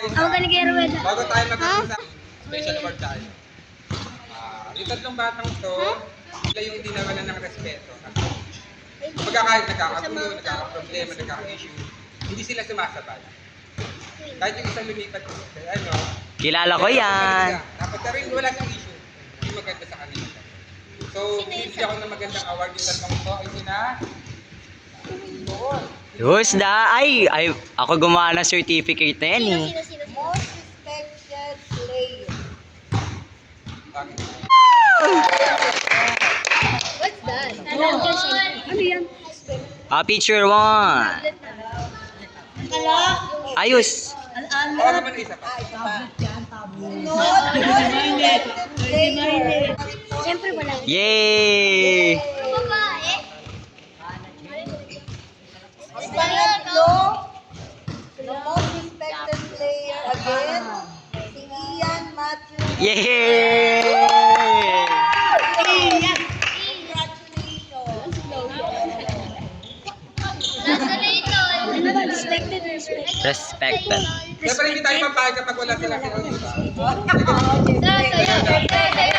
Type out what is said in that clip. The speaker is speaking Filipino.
Ako ka nag-iarweda. Bago tayo mag-usap, special award tayo. Yung tatlong batang to, sila yung hindi nawalan ng respeto. Kahit nagkakagulo, nagkakaproblema, nagkaka-issue, hindi sila sumasabay. Kahit yung isang lumipat ko, ano, Kilala ko yan. dapat na rin wala ng issue. Hindi maganda sa kanila. So, bibigyan ko ng magandang award yung tatlong to ay sina... Who's that? Ay, ako gumawa ng certificate na yan eh. Most respected player. Bakit? What's that? Ano yan? Picture one. Ayos. Baka naman isa pa. Not most respected player. Siyempre wala. Yay! Babae? Pangatlo, the most respected player again, si Ian Matthew. Yay! Congratulations. Respected, respected. Respected. Siyempre hindi tayo papayag kapag wala sila sa Sa'yo, sa'yo.